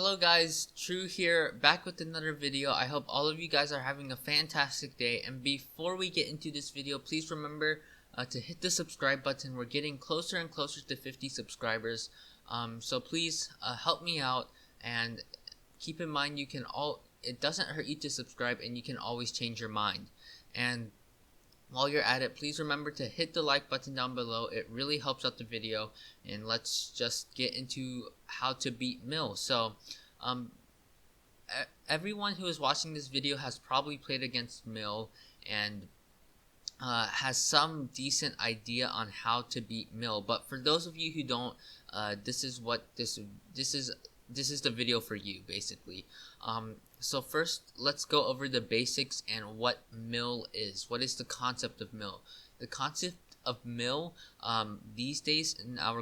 Hello guys, True here, back with another video. I hope all of you guys are having a fantastic day, and before we get into this video, please remember to hit the subscribe button. We're getting closer and closer to 50 subscribers, so please help me out, and keep in mind it doesn't hurt you to subscribe, and you can always change your mind. And while you're at it, please remember to hit the like button down below. It really helps out the video, and let's just get into how to beat Mill. So everyone who is watching this video has probably played against Mill and has some decent idea on how to beat Mill. But for those of you who don't, this is the video for you, basically. So first, let's go over the basics and what Mill is. What is the concept of Mill? The concept of Mill these days in our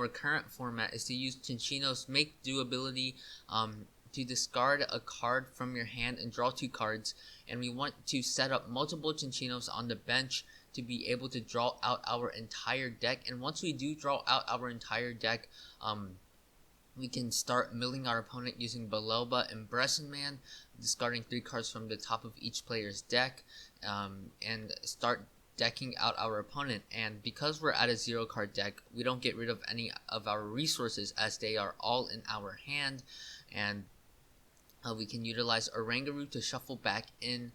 current format is to use Cinccino's Make Do ability to discard a card from your hand and draw 2 cards, and we want to set up multiple Cinccinos on the bench to be able to draw out our entire deck. And once we do draw out our entire deck, we can start milling our opponent using Belloba and Bressenman, discarding 3 cards from the top of each player's deck, and start decking out our opponent. And because we're at a 0 card deck, we don't get rid of any of our resources, as they are all in our hand, and we can utilize Oranguru to shuffle back in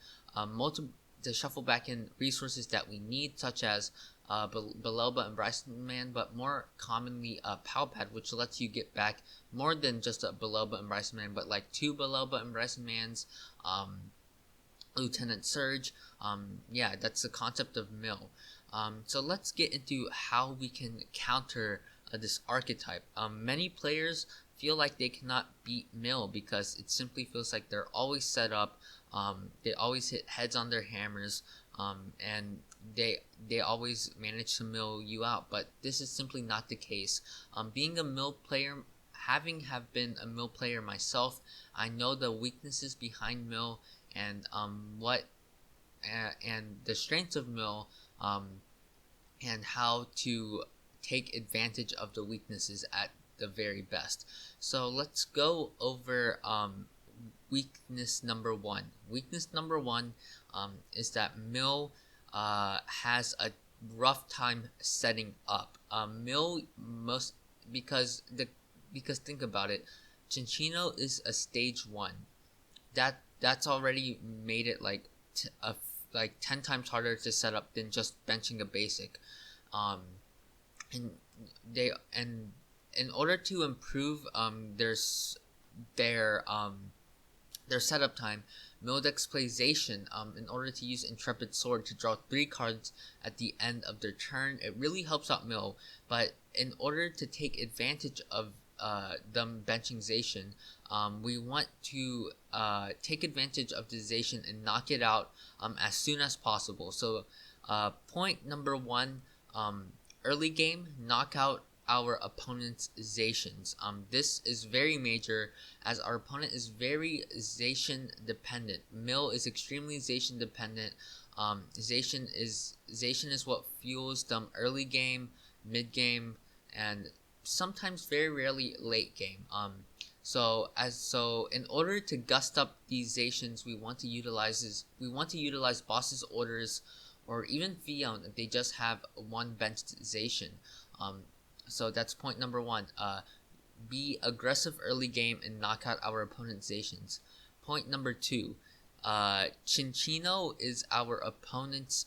resources that we need, such as Belloba and Bressenman, but more commonly Pal Pad, which lets you get back more than just a Belloba and Bressenman, but like 2 Belloba and Bressenmans, Lieutenant Surge. Yeah, that's the concept of Mill. So let's get into how we can counter this archetype. Many players feel like they cannot beat Mill because it simply feels like they're always set up. They always hit heads on their hammers, and they always manage to mill you out. But this is simply not the case. Being a mill player, having been a mill player myself, I know the weaknesses behind mill and and the strengths of mill, and how to take advantage of the weaknesses at the very best. So let's go over weakness number 1. Weakness number 1 is that Mill has a rough time setting up. Mill because think about it, Cinccino is a stage 1. That's already made it like 10 times harder to set up than just benching a basic. And in order to improve their setup time, Mildex plays Zacian in order to use Intrepid Sword to draw 3 cards at the end of their turn. It really helps out Mill, but in order to take advantage of them benching Zacian, we want to take advantage of the Zacian and knock it out as soon as possible. So point number 1, early game, knock out our opponent's Zacians. This is very major, as our opponent is very Zacian dependent. Mill is extremely Zacian dependent. Zacian is what fuels them early game, mid game, and sometimes very rarely late game. So in order to gust up these Zacians, we want to utilize Boss's Orders, or even Fion if they just have one benched Zacian. So that's point number 1. Be aggressive early game and knock out our opponent's Zacians. Point number 2. Cinccino is our opponent's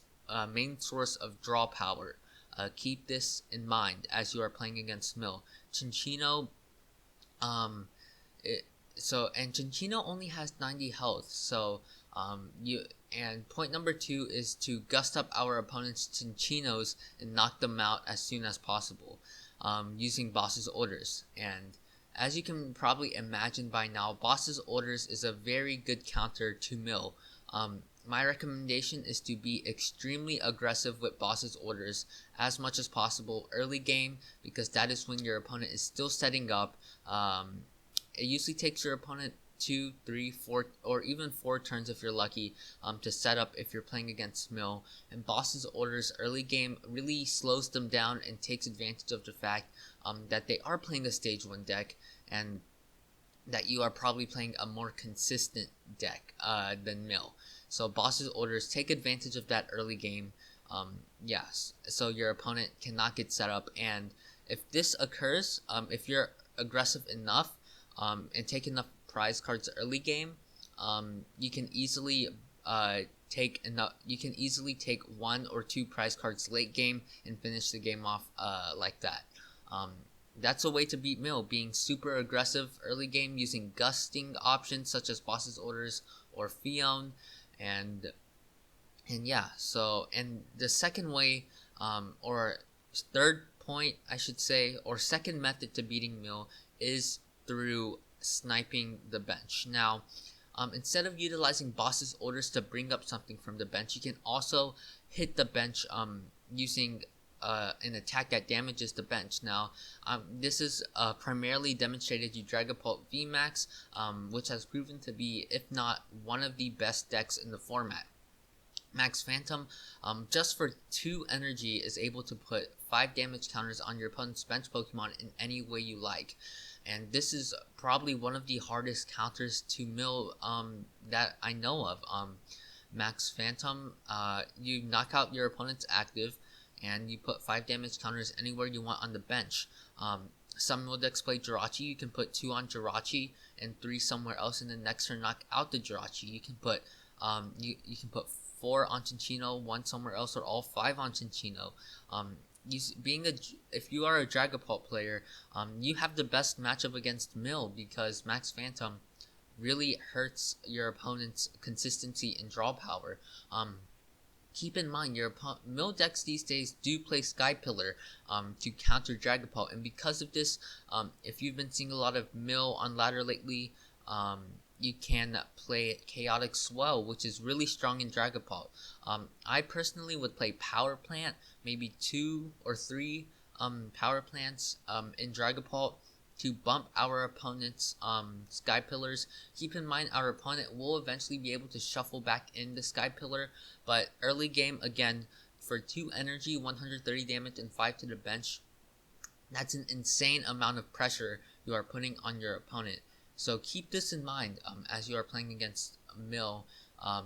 main source of draw power. Keep this in mind as you are playing against Mill. Cinccino, Cinccino only has 90 health, so and point number 2 is to gust up our opponent's Cinccinos and knock them out as soon as possible, using Boss's Orders. And as you can probably imagine by now, Boss's Orders is a very good counter to Mill. My recommendation is to be extremely aggressive with Boss's Orders as much as possible early game, because that is when your opponent is still setting up. It usually takes your opponent 2, 3, 4, or even 4 turns if you're lucky, to set up if you're playing against Mill. And Boss's Orders early game really slows them down and takes advantage of the fact that they are playing a stage 1 deck, and that you are probably playing a more consistent deck than Mill. So Boss's Orders take advantage of that early game. Yes, so your opponent cannot get set up, and if this occurs, if you're aggressive enough and take enough prize cards early game, you can easily take enough. You can easily take 1 or 2 prize cards late game and finish the game off like that. Um, that's a way to beat Mill, being super aggressive early game using gusting options such as Boss's Orders or Fion, and yeah. So and the second way, or third point, I should say, or second method to beating Mill is through sniping the bench. Now, instead of utilizing Boss's Orders to bring up something from the bench, you can also hit the bench using an attack that damages the bench. Now, this is primarily demonstrated through Dragapult VMAX, which has proven to be, if not one of the best decks in the format. Max Phantom, just for 2 energy, is able to put 5 damage counters on your opponent's bench Pokemon in any way you like. And this is probably one of the hardest counters to mill that I know of. Max Phantom, you knock out your opponent's active, and you put 5 damage counters anywhere you want on the bench. Some mill decks play Jirachi. You can put 2 on Jirachi and 3 somewhere else, and then next turn knock out the Jirachi. You can put you can put 4 on Cinccino, 1 somewhere else, or all 5 on Cinccino. If you are a Dragapult player, you have the best matchup against Mill, because Max Phantom really hurts your opponent's consistency and draw power. Keep in mind, your Mill decks these days do play Sky Pillar to counter Dragapult, and because of this, if you've been seeing a lot of Mill on ladder lately, you can play Chaotic Swell, which is really strong in Dragapult. I personally would play Power Plant, maybe 2 or 3 Power Plants in Dragapult to bump our opponent's Sky Pillars. Keep in mind, our opponent will eventually be able to shuffle back in the Sky Pillar, but early game, again, for 2 energy, 130 damage, and 5 to the bench, that's an insane amount of pressure you are putting on your opponent. So keep this in mind as you are playing against Mill,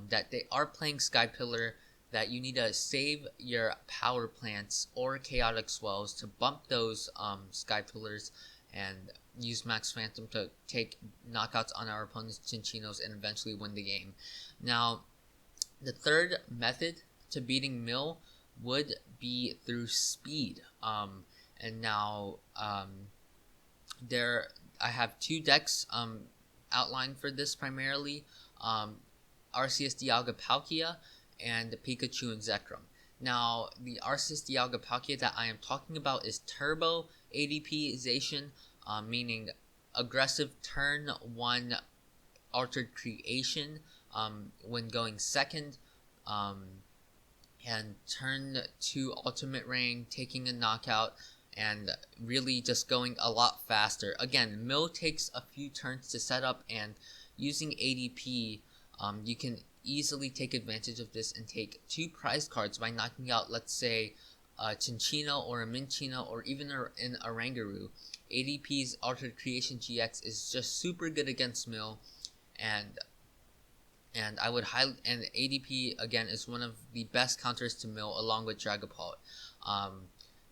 that they are playing Sky Pillar, that you need to save your Power Plants or Chaotic Swells to bump those Sky Pillars, and use Max Phantom to take knockouts on our opponent's Cinccinos and eventually win the game. Now, the third method to beating Mill would be through speed. And now I have 2 decks outlined for this primarily, Arceus Dialga Palkia and Pikachu and Zekrom. Now, the Arceus Dialga Palkia that I am talking about is Turbo ADP-ization, meaning aggressive turn 1 Altered Creation when going second, and turn 2 Ultimate Rain, taking a knockout, and really just going a lot faster. Again, Mill takes a few turns to set up, and using ADP, you can easily take advantage of this and take 2 prize cards by knocking out, let's say, a Cinccino or a Minccino or even an Oranguru. ADP's Altered Creation GX is just super good against Mill, and I would and ADP again is one of the best counters to Mill along with Dragapult,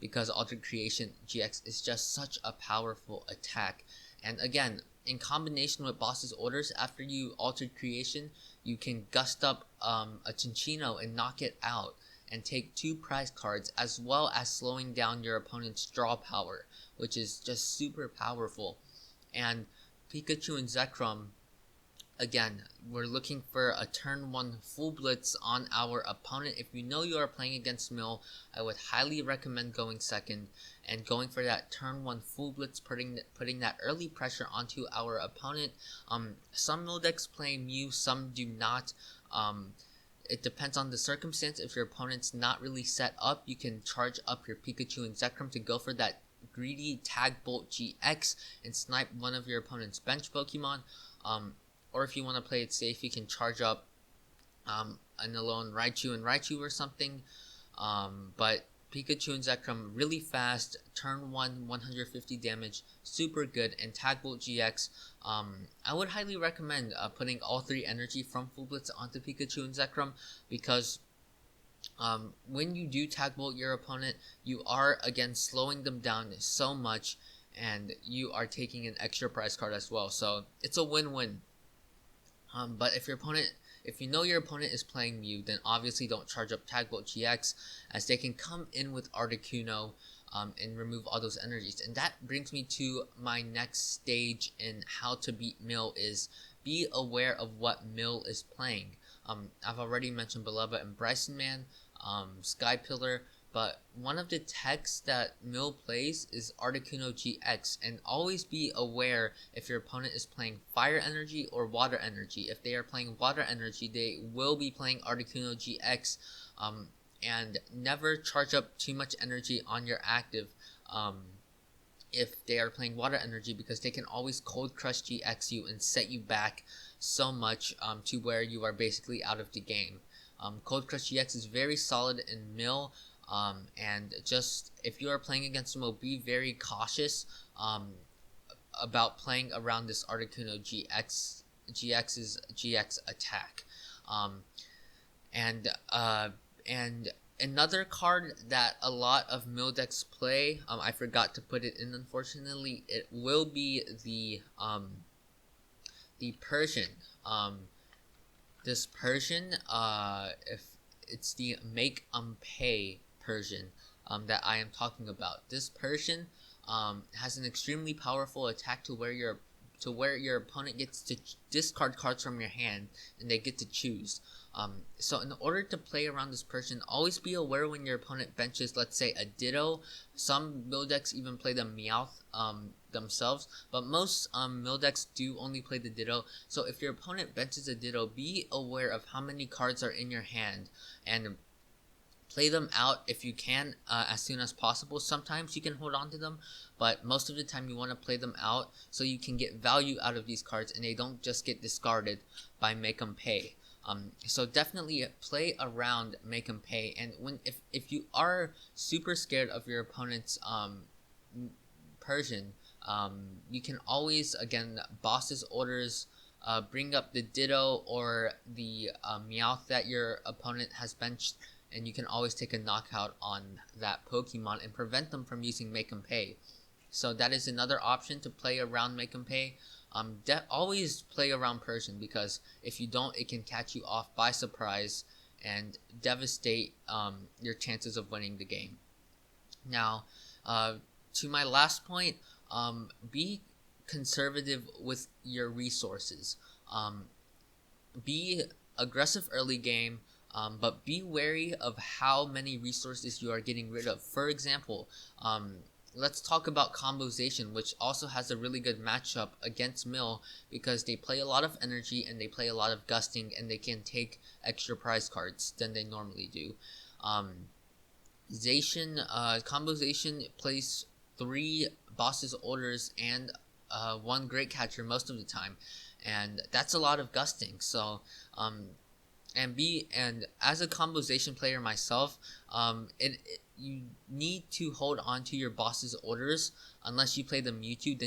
because Altered Creation GX is just such a powerful attack. And again, in combination with Boss's Orders, after you Altered Creation, you can gust up a Cinccino and knock it out and take 2 prize cards, as well as slowing down your opponent's draw power, which is just super powerful. And Pikachu and Zekrom, again, we're looking for a turn 1 full blitz on our opponent. If you know you are playing against Mill, I would highly recommend going second and going for that turn 1 full blitz, putting that early pressure onto our opponent. Some Mill decks play Mew, some do not. It depends on the circumstance. If your opponent's not really set up, you can charge up your Pikachu and Zekrom to go for that greedy Tag Bolt GX and snipe one of your opponent's bench Pokemon. Or if you want to play it safe, you can charge up an Alone Raichu and Raichu or something. But Pikachu and Zekrom really fast, turn 1, 150 damage, super good, and Tag Bolt GX. I would highly recommend putting all 3 energy from Full Blitz onto Pikachu and Zekrom, because when you do Tag Bolt your opponent, you are again slowing them down so much, and you are taking an extra prize card as well. So it's a win-win. But if you know your opponent is playing Mew, then obviously don't charge up Tag Bolt GX, as they can come in with Articuno and remove all those energies. And that brings me to my next stage in how to beat Mill, is be aware of what Mill is playing. I've already mentioned Beloved and Bryson Man, Sky Pillar, but one of the techs that Mill plays is Articuno GX, and always be aware if your opponent is playing Fire Energy or Water Energy. If they are playing Water Energy, they will be playing Articuno GX, and never charge up too much energy on your active if they are playing Water Energy, because they can always Cold Crush GX you and set you back so much to where you are basically out of the game. Cold Crush GX is very solid in Mill, and just if you are playing against Mill, be very cautious about playing around this Articuno GX's GX attack. And another card that a lot of Mill decks play, I forgot to put it in, unfortunately, it will be the Persian. This Persian, if it's the Make Pay Persian that I am talking about. This Persian has an extremely powerful attack to where your opponent gets to discard cards from your hand and they get to choose. So in order to play around this Persian, always be aware when your opponent benches, let's say, a Ditto. Some Mill decks even play the Meowth themselves, but most Mill decks do only play the Ditto. So if your opponent benches a Ditto, be aware of how many cards are in your hand and play them out if you can as soon as possible. Sometimes you can hold on to them, but most of the time you want to play them out so you can get value out of these cards and they don't just get discarded by Make 'em Pay. So definitely play around Make 'em Pay, and if you are super scared of your opponent's Persian, you can always, again, Boss's Orders, bring up the Ditto or the Meowth that your opponent has benched, and you can always take a knockout on that Pokemon and prevent them from using Make 'em Pay. So that is another option to play around Make 'em Pay. Always play around Persian, because if you don't, it can catch you off by surprise and devastate your chances of winning the game. Now, to my last point, be conservative with your resources. Be aggressive early game, but be wary of how many resources you are getting rid of. For example, let's talk about Combozation, which also has a really good matchup against Mill, because they play a lot of energy and they play a lot of gusting, and they can take extra prize cards than they normally do. Combozation plays 3 Boss's Orders and 1 Great Catcher most of the time, and that's a lot of gusting. So and as a Combozation player myself, you need to hold on to your Boss's Orders. Unless you play the Mewtwo,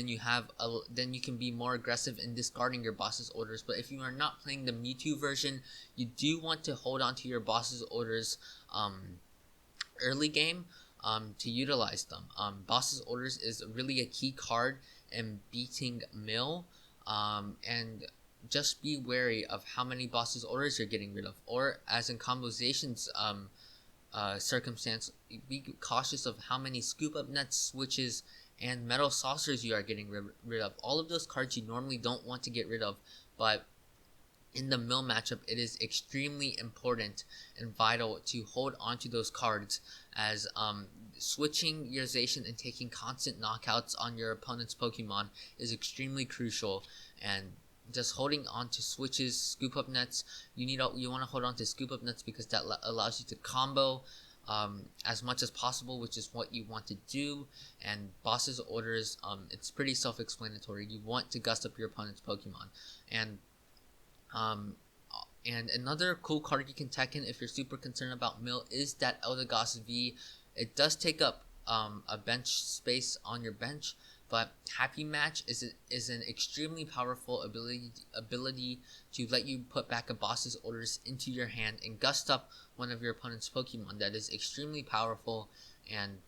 then you can be more aggressive in discarding your Boss's Orders. But if you are not playing the Mewtwo version, you do want to hold on to your Boss's Orders early game to utilize them. Boss's Orders is really a key card in beating Mill, and just be wary of how many Boss's Orders you're getting rid of, or as in Combozation's circumstance, be cautious of how many Scoop Up Nets, Switches, and Metal Saucers you are getting rid of. All of those cards you normally don't want to get rid of, but in the Mill matchup, it is extremely important and vital to hold on to those cards, as switching your Zacian and taking constant knockouts on your opponent's Pokemon is extremely crucial. And just holding on to Switches, Scoop Up Nets, you want to hold on to Scoop Up Nets because that allows you to combo as much as possible, which is what you want to do. And Boss's Orders, it's pretty self-explanatory. You want to gust up your opponent's Pokemon. And another cool card you can tech in if you're super concerned about Mill is that Eldegoss V. It does take up a bench space on your bench, but Happy Match is an extremely powerful ability to let you put back a boss's orders into your hand and gust up one of your opponent's Pokemon. That is extremely powerful. And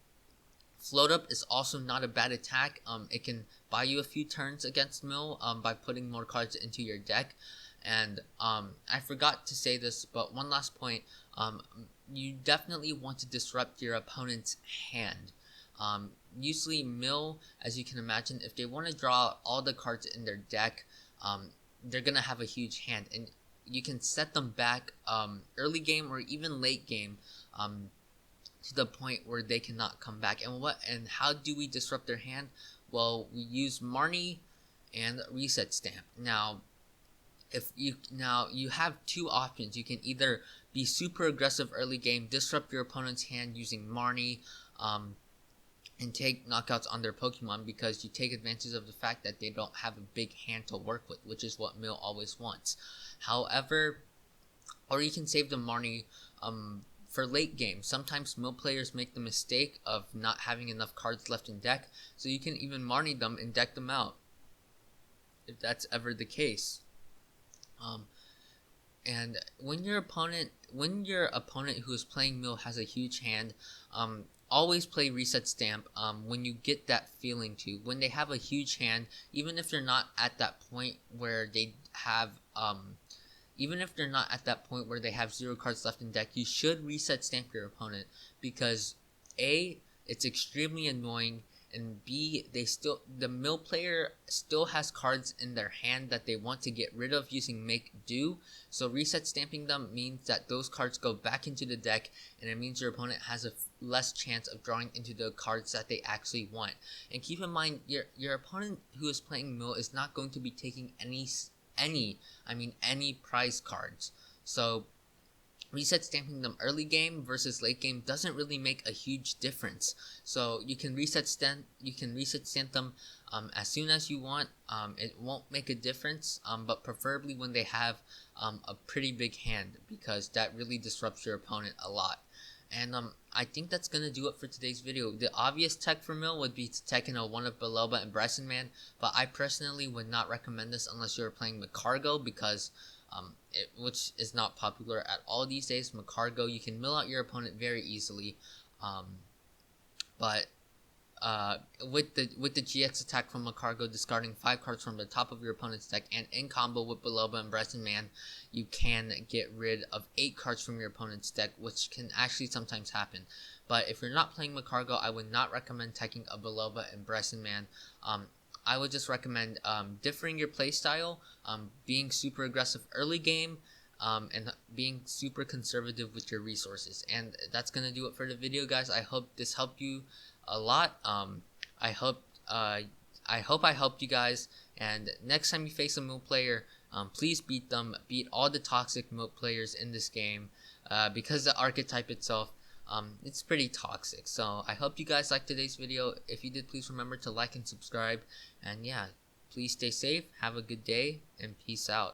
Float Up is also not a bad attack. It can buy you a few turns against Mill by putting more cards into your deck. And I forgot to say this, but one last point. You definitely want to disrupt your opponent's hand. Usually Mill, as you can imagine, if they want to draw all the cards in their deck, they're going to have a huge hand. And you can set them back early game or even late game to the point where they cannot come back. And how do we disrupt their hand? Well, we use Marnie and Reset Stamp. Now you have two options. You can either be super aggressive early game, disrupt your opponent's hand using Marnie, and take knockouts on their Pokemon, because you take advantage of the fact that they don't have a big hand to work with, which is what Mill always wants. However, or you can save the Marnie for late game. Sometimes Mill players make the mistake of not having enough cards left in deck, so you can even Marnie them and deck them out, if that's ever the case. And when your opponent who is playing Mill has a huge hand, always play Reset Stamp when you get that feeling to. When they have a huge hand, even if they're not at that point where they have zero cards left in deck, you should Reset Stamp your opponent, because A, it's extremely annoying, and B, the Mill player still has cards in their hand that they want to get rid of using Make Do. So Reset Stamping them means that those cards go back into the deck, and it means your opponent has a less chance of drawing into the cards that they actually want. And keep in mind, your opponent who is playing Mill is not going to be taking any prize cards. So Reset Stamping them early game versus late game doesn't really make a huge difference. So you can reset stamp them as soon as you want. It won't make a difference, but preferably when they have a pretty big hand, because that really disrupts your opponent a lot. And I think that's gonna do it for today's video. The obvious tech for Mill would be to tech in a one of Belloba and Bryson Man, but I personally would not recommend this unless you're playing Magcargo, because which is not popular at all these days. Magcargo, you can mill out your opponent very easily, but with the GX attack from Magcargo, discarding 5 cards from the top of your opponent's deck, and in combo with Belloba and Bryson Man, you can get rid of 8 cards from your opponent's deck, which can actually sometimes happen. But if you're not playing Magcargo, I would not recommend teching a Belloba and Bryson Man. I would just recommend differing your playstyle, being super aggressive early game, and being super conservative with your resources. And that's gonna do it for the video, guys. I hope this helped you a lot. I hope I helped you guys. And next time you face a Mill player, please beat them. Beat all the toxic Mill players in this game, because the archetype itself, it's pretty toxic. So I hope you guys liked today's video. If you did, please remember to like and subscribe. And yeah, please stay safe, have a good day, and peace out.